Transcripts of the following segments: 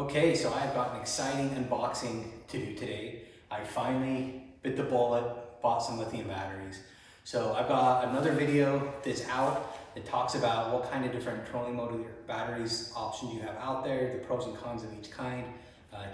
Okay, so I've got an exciting unboxing to do today. I finally bit the bullet, bought some lithium batteries. So I've got another video that's out that talks about what kind of different trolling motor batteries options you have out there, the pros and cons of each kind.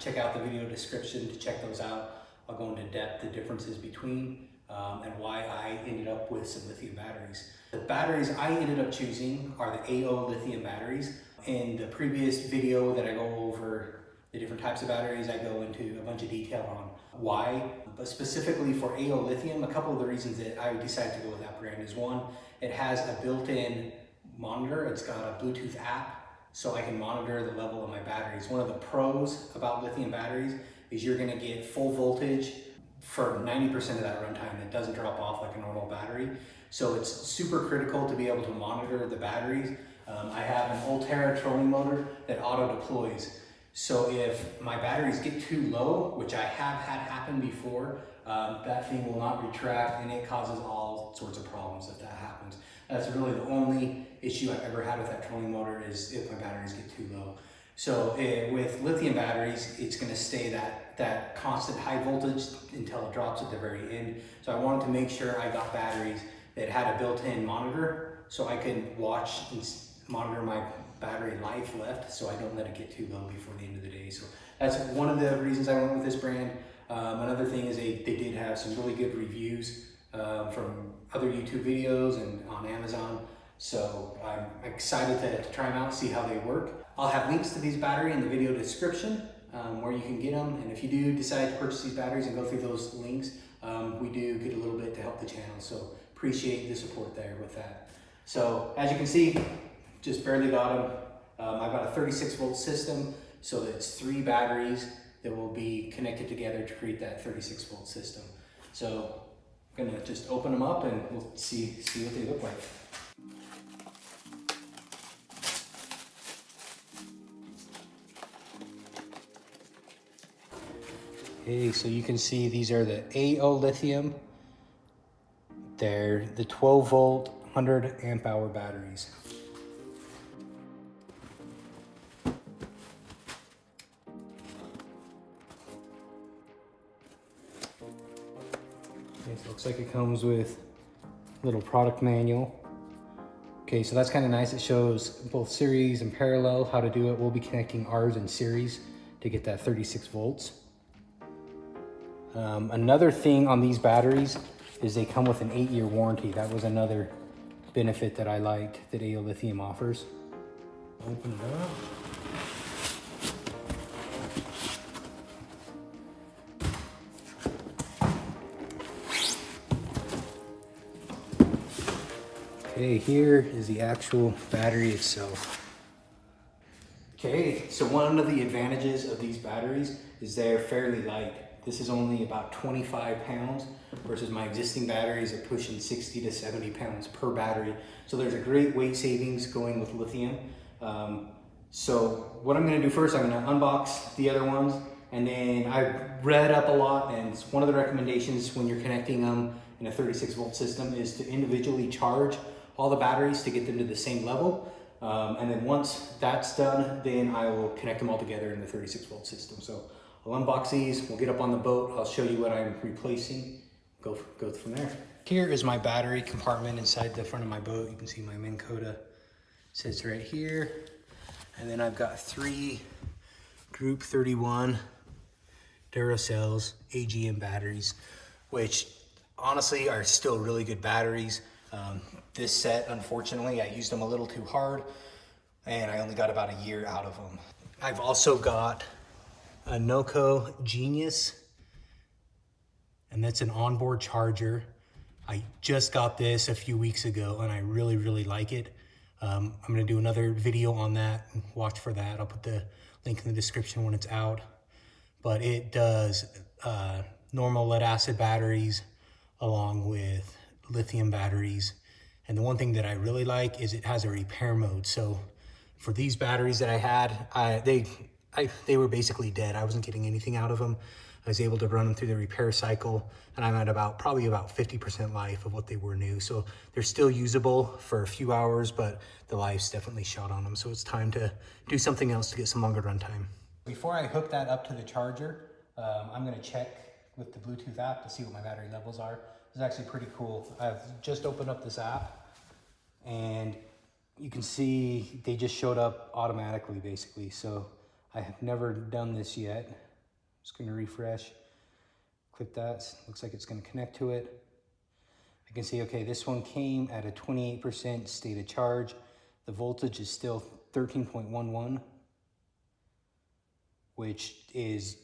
Check out the video description to check those out. I'll go into depth the differences between and why I ended up with some lithium batteries. The batteries I ended up choosing are the AoLithium batteries. In the previous video that I go over the different types of batteries, I go into a bunch of detail on why. But specifically for AoLithium, a couple of the reasons that I decided to go with that brand is one, it has a built-in monitor. It's got a Bluetooth app, so I can monitor the level of my batteries. One of the pros about lithium batteries is you're gonna get full voltage for 90% of that runtime. It doesn't drop off like a normal battery. So it's super critical to be able to monitor the batteries. I have an Ulterra trolling motor that auto deploys. So if my batteries get too low, which I have had happen before, that thing will not retract and it causes all sorts of problems if that happens. That's really the only issue I've ever had with that trolling motor is if my batteries get too low. So with lithium batteries, it's gonna stay that constant high voltage until it drops at the very end. So I wanted to make sure I got batteries that had a built-in monitor so I could watch and monitor my battery life left so I don't let it get too low before the end of the day. So that's one of the reasons I went with this brand. Another thing is they did have some really good reviews from other YouTube videos and on Amazon. So I'm excited to try them out, see how they work. I'll have links to these batteries in the video description where you can get them. And if you do decide to purchase these batteries and go through those links, we do get a little bit to help the channel. So appreciate the support there with that. So as you can see, just barely got them. I've got a 36 volt system, so it's 3 batteries that will be connected together to create that 36 volt system. So I'm gonna just open them up and we'll see what they look like. Okay, so you can see these are the AoLithium. They're the 12 volt, 100 amp hour batteries. Okay, so it looks like it comes with a little product manual. Okay, so that's kind of nice. It shows both series and parallel how to do it. We'll be connecting ours in series to get that 36 volts. Another thing on these batteries is they come with an 8-year warranty. That was another benefit that I liked that AoLithium offers. Open it up. Okay, here is the actual battery itself. Okay, so one of the advantages of these batteries is they're fairly light. This is only about 25 pounds versus my existing batteries are pushing 60 to 70 pounds per battery. So there's a great weight savings going with lithium. So what I'm gonna do first, I'm gonna unbox the other ones, and then I've read up a lot, and one of the recommendations when you're connecting them in a 36 volt system is to individually charge all the batteries to get them to the same level. And then once that's done, then I will connect them all together in the 36 volt system. So I'll unbox these, we'll get up on the boat, I'll show you what I'm replacing, go from there. Here is my battery compartment inside the front of my boat. You can see my Minn Kota sits right here. And then I've got 3 Group 31 Duracells AGM batteries, which honestly are still really good batteries. This set, unfortunately, I used them a little too hard and I only got about a year out of them. I've also got a Noco Genius, and that's an onboard charger. I just got this a few weeks ago and I really, really like it. I'm gonna do another video on that, watch for that. I'll put the link in the description when it's out. But it does normal lead acid batteries along with lithium batteries. And the one thing that I really like is it has a repair mode. So for these batteries that I had, they were basically dead. I wasn't getting anything out of them. I was able to run them through the repair cycle, and I'm at probably about 50% life of what they were new. So they're still usable for a few hours, but the life's definitely shot on them. So it's time to do something else to get some longer runtime. Before I hook that up to the charger, I'm gonna check with the Bluetooth app to see what my battery levels are. It's actually pretty cool. I've just opened up this app and you can see they just showed up automatically basically. So I have never done this yet. Just gonna refresh, click that. Looks like it's gonna connect to it. I can see, okay, this one came at a 28% state of charge. The voltage is still 13.11, which is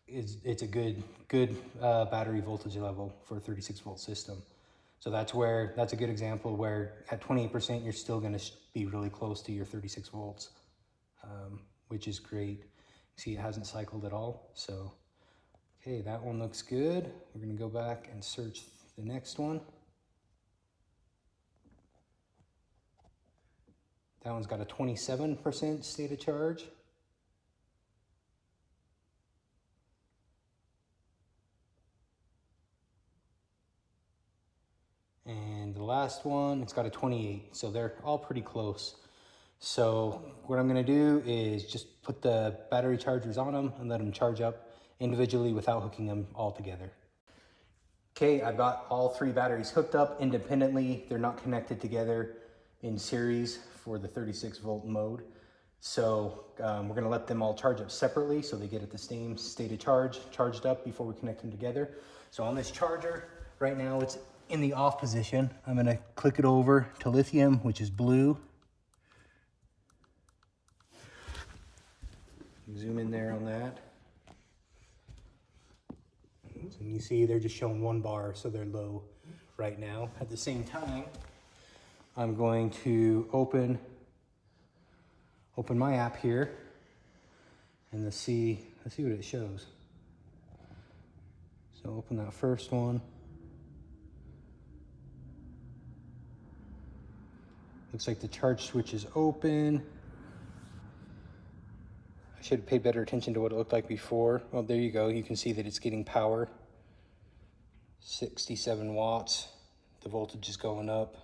it's a good battery voltage level for a 36-volt system. So that's a good example where at 28% you're still going to be really close to your 36 volts, which is great. See, it hasn't cycled at all. So okay, that one looks good. We're going to go back and search the next one. That one's got a 27% state of charge. And the last one, it's got a 28. So they're all pretty close. So what I'm gonna do is just put the battery chargers on them and let them charge up individually without hooking them all together. Okay, I've got all 3 batteries hooked up independently. They're not connected together in series for the 36-volt mode. So we're gonna let them all charge up separately so they get at the same state of charge, charged up before we connect them together. So on this charger, right now it's in the off position. I'm gonna click it over to lithium, which is blue. Zoom in there on that. And you see they're just showing 1 bar, so they're low right now. At the same time, I'm going to open my app here and let's see what it shows. So open that first one. Looks like the charge switch is open. I should have paid better attention to what it looked like before. Well, there you go. You can see that it's getting power. 67 watts. The voltage is going up.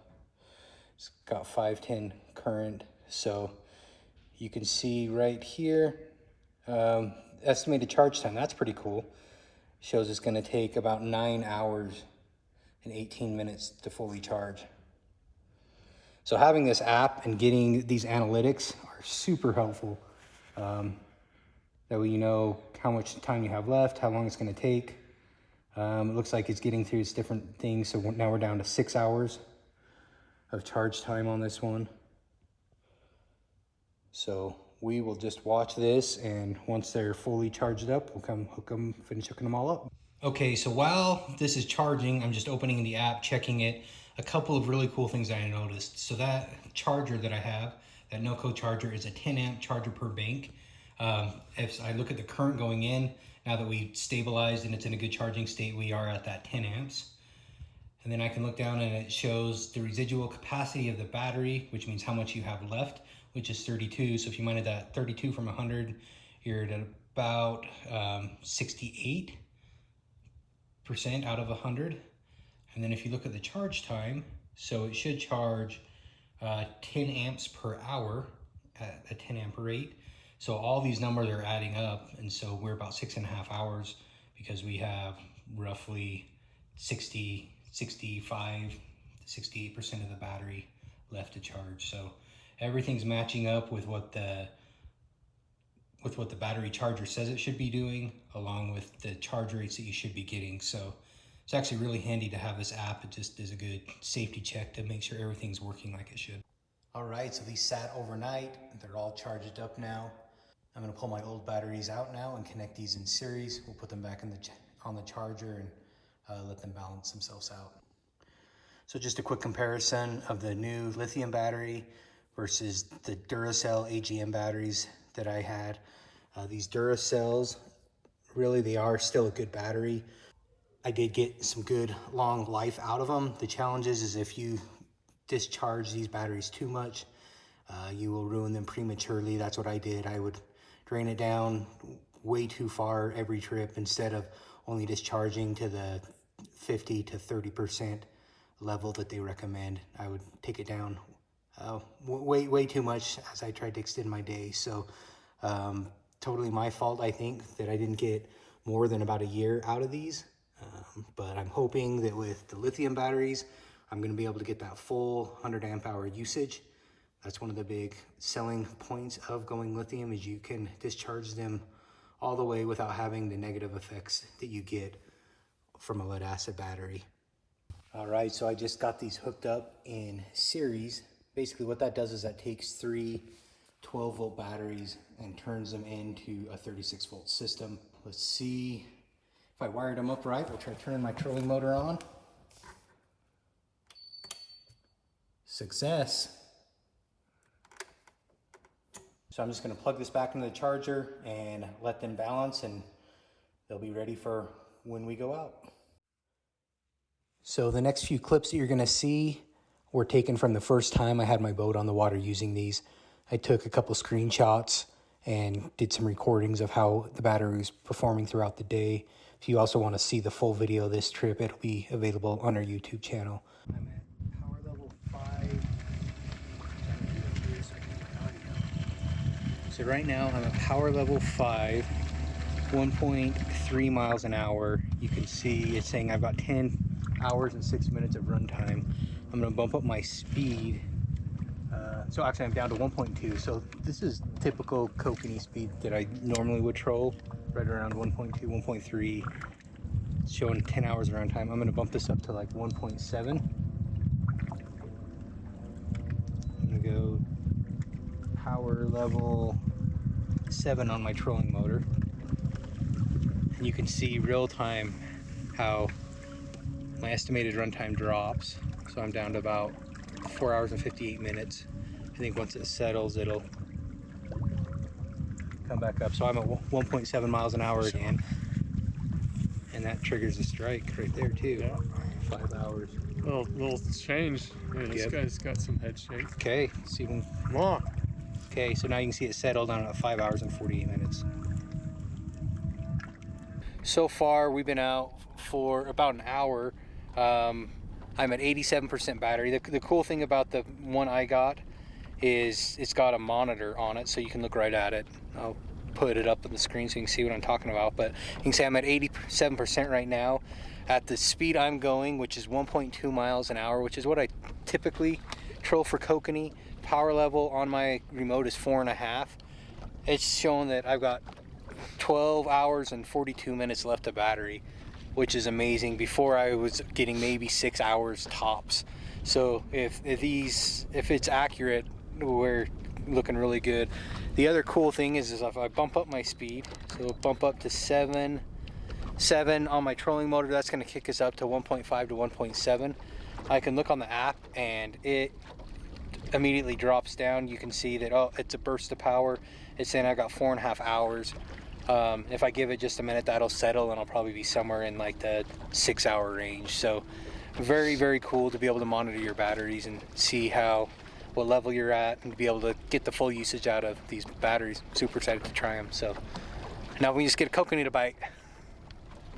It's got 510 current. So you can see right here, estimated charge time. That's pretty cool. Shows it's going to take about 9 hours and 18 minutes to fully charge. So having this app and getting these analytics are super helpful. That way you know how much time you have left, how long it's going to take. It looks like it's getting through its different things. So now we're down to 6 hours of charge time on this one. So we will just watch this, and once they're fully charged up, we'll come hook them, finish hooking them all up. Okay, so while this is charging, I'm just opening the app, checking it. A couple of really cool things that I noticed. So that charger that I have, that no-code charger, is a 10 amp charger per bank. If I look at the current going in, now that we've stabilized and it's in a good charging state, we are at that 10 amps. And then I can look down and it shows the residual capacity of the battery, which means how much you have left, which is 32. So if you minus that 32 from 100, you're at about 68% out of 100. And then if you look at the charge time, so it should charge 10 amps per hour at a 10 amp rate. So all these numbers are adding up, and so we're about 6.5 hours because we have roughly 65 to 68% of the battery left to charge. So everything's matching up with what the battery charger says it should be doing, along with the charge rates that you should be getting. So it's actually really handy to have this app. It just is a good safety check to make sure everything's working like it should. All right, so these sat overnight. They're all charged up now. I'm gonna pull my old batteries out now and connect these in series. We'll put them back on the charger and let them balance themselves out. So just a quick comparison of the new lithium battery versus the Duracell AGM batteries that I had. These Duracells, really they are still a good battery. I did get some good long life out of them. The challenge is if you discharge these batteries too much, you will ruin them prematurely. That's what I did. I would drain it down way too far every trip instead of only discharging to the 50 to 30% level that they recommend. I would take it down way too much as I tried to extend my day. So totally my fault, I think, that I didn't get more than about a year out of these. But I'm hoping that with the lithium batteries, I'm going to be able to get that full 100 amp hour usage. That's one of the big selling points of going lithium, is you can discharge them all the way without having the negative effects that you get from a lead acid battery. All right, so I just got these hooked up in series. Basically what that does is that takes 3 12-volt batteries and turns them into a 36-volt system. Let's see if I wired them up right. We'll try turning my trolling motor on. Success. So I'm just going to plug this back into the charger and let them balance, and they'll be ready for when we go out. So the next few clips that you're going to see were taken from the first time I had my boat on the water using these. I took a couple screenshots and did some recordings of how the battery was performing throughout the day. If you also want to see the full video of this trip, it'll be available on our YouTube channel. I'm at power level 5. So right now I'm at power level 5, 1.3 miles an hour. You can see it's saying I've got 10 hours and 6 minutes of runtime. I'm going to bump up my speed. So actually I'm down to 1.2. So this is typical kokanee speed that I normally would troll, right around 1.2, 1.3. It's showing 10 hours of runtime. I'm going to bump this up to like 1.7. I'm going to go power level 7 on my trolling motor. And you can see real time how my estimated runtime drops. So I'm down to about 4 hours and 58 minutes. I think once it settles, it'll come back up. So I'm at 1.7 miles an hour again. And that triggers a strike right there too. Yeah. 5 hours. Little change. Yeah, this guy's got some head shake. Okay, so you can, Come on. okay, so now you can see it settle down at 5 hours and 48 minutes. So far, we've been out for about an hour. I'm at 87% battery. The cool thing about the one I got is it's got a monitor on it, so you can look right at it. I'll put it up on the screen so you can see what I'm talking about. But you can see I'm at 87% right now. At the speed I'm going, which is 1.2 miles an hour, which is what I typically troll for kokanee. Power level on my remote is 4.5. It's showing that I've got 12 hours and 42 minutes left of battery, which is amazing. Before I was getting maybe 6 hours tops. So if it's accurate, we're looking really good. The other cool thing is if I bump up my speed, so bump up to 7 on my trolling motor, that's going to kick us up to 1.5 to 1.7. I can look on the app and it immediately drops down. You can see that, oh, it's a burst of power. It's saying I got 4.5 hours. If I give it just a minute, that'll settle and I'll probably be somewhere in like the 6 hour range. So very, very cool to be able to monitor your batteries and see what level you're at and to be able to get the full usage out of these batteries. Super excited to try them. So now we just get a kokanee to bite.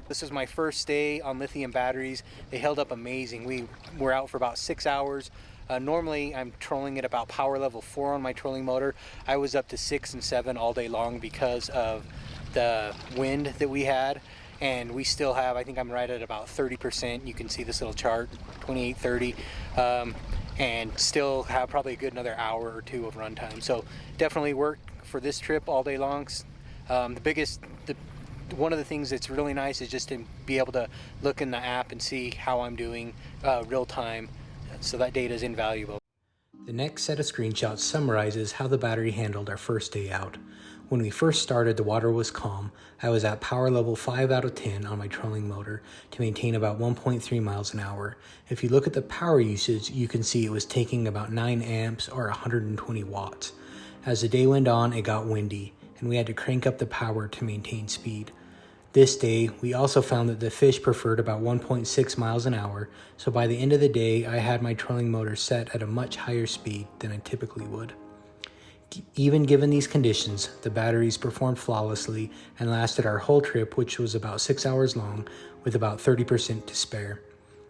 This is my first day on lithium batteries. They held up amazing. We were out for about 6 hours. Normally I'm trolling at about power level 4 on my trolling motor. I was up to 6 and 7 all day long because of the wind that we had, and we still have, I think I'm right at about 30%. You can see this little chart, 28, 30, and still have probably a good another hour or two of runtime. So definitely work for this trip all day long. One of the things that's really nice is just to be able to look in the app and see how I'm doing real time. So that data is invaluable. The next set of screenshots summarizes how the battery handled our first day out. When we first started, the water was calm. I was at power level 5 out of 10 on my trolling motor to maintain about 1.3 miles an hour. If you look at the power usage, you can see it was taking about 9 amps or 120 watts. As the day went on, it got windy, and we had to crank up the power to maintain speed. This day, we also found that the fish preferred about 1.6 miles an hour, so by the end of the day, I had my trolling motor set at a much higher speed than I typically would. Even given these conditions, the batteries performed flawlessly and lasted our whole trip, which was about 6 hours long, with about 30% to spare.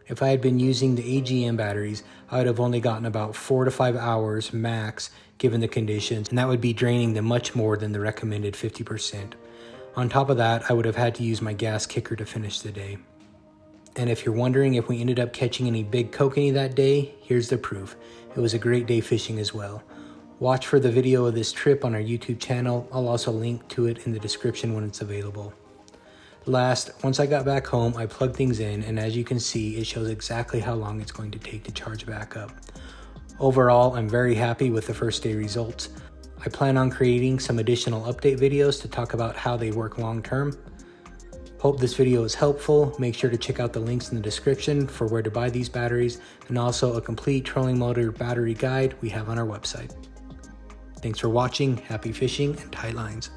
If I had been using the AGM batteries, I would have only gotten about 4 to 5 hours max given the conditions, and that would be draining them much more than the recommended 50%. On top of that, I would have had to use my gas kicker to finish the day. And if you're wondering if we ended up catching any big kokanee that day, here's the proof. It was a great day fishing as well. Watch for the video of this trip on our YouTube channel. I'll also link to it in the description when it's available. Last, once I got back home, I plugged things in, and as you can see, it shows exactly how long it's going to take to charge back up. Overall, I'm very happy with the first day results. I plan on creating some additional update videos to talk about how they work long term. Hope this video is helpful. Make sure to check out the links in the description for where to buy these batteries, and also a complete trolling motor battery guide we have on our website. Thanks for watching, happy fishing, and tight lines.